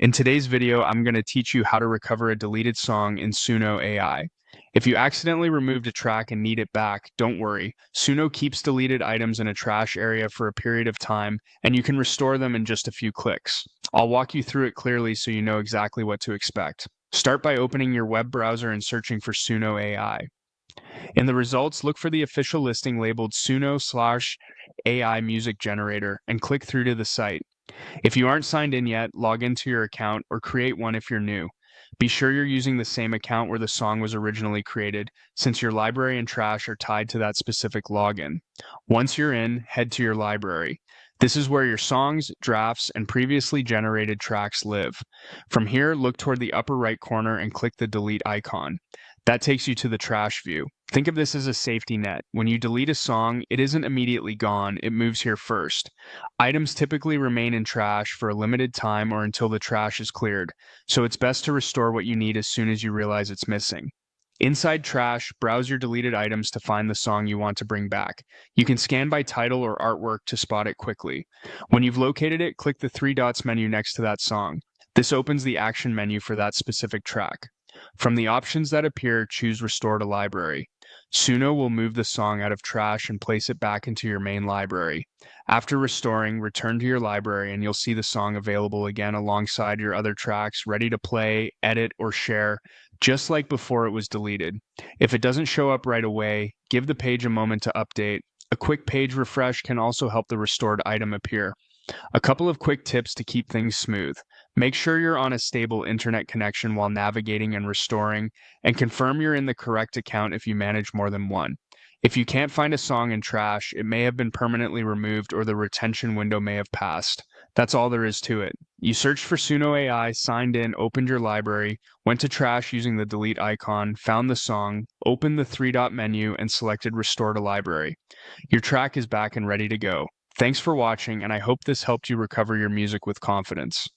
In today's video, I'm going to teach you how to recover a deleted song in Suno AI. If you accidentally removed a track and need it back, don't worry. Suno keeps deleted items in a trash area for a period of time, and you can restore them in just a few clicks. I'll walk you through it clearly so you know exactly what to expect. Start by opening your web browser and searching for Suno AI. In the results, look for the official listing labeled Suno/AI Music Generator and click through to the site. If you aren't signed in yet, log into your account or create one if you're new. Be sure you're using the same account where the song was originally created, since your library and trash are tied to that specific login. Once you're in, head to your library. This is where your songs, drafts, and previously generated tracks live. From here, look toward the upper right corner and click the delete icon. That takes you to the trash view. Think of this as a safety net. When you delete a song, it isn't immediately gone, it moves here first. Items typically remain in trash for a limited time or until the trash is cleared, so it's best to restore what you need as soon as you realize it's missing. Inside trash, browse your deleted items to find the song you want to bring back. You can scan by title or artwork to spot it quickly. When you've located it, click the three dots menu next to that song. This opens the action menu for that specific track. From the options that appear, choose Restore to Library. Suno will move the song out of trash and place it back into your main library. After restoring, return to your library and you'll see the song available again alongside your other tracks, ready to play, edit, or share, just like before it was deleted. If it doesn't show up right away, give the page a moment to update. A quick page refresh can also help the restored item appear. A couple of quick tips to keep things smooth. Make sure you're on a stable internet connection while navigating and restoring, and confirm you're in the correct account if you manage more than one. If you can't find a song in trash, it may have been permanently removed or the retention window may have passed. That's all there is to it. You searched for Suno AI, signed in, opened your library, went to trash using the delete icon, found the song, opened the three-dot menu, and selected Restore to Library. Your track is back and ready to go. Thanks for watching, and I hope this helped you recover your music with confidence.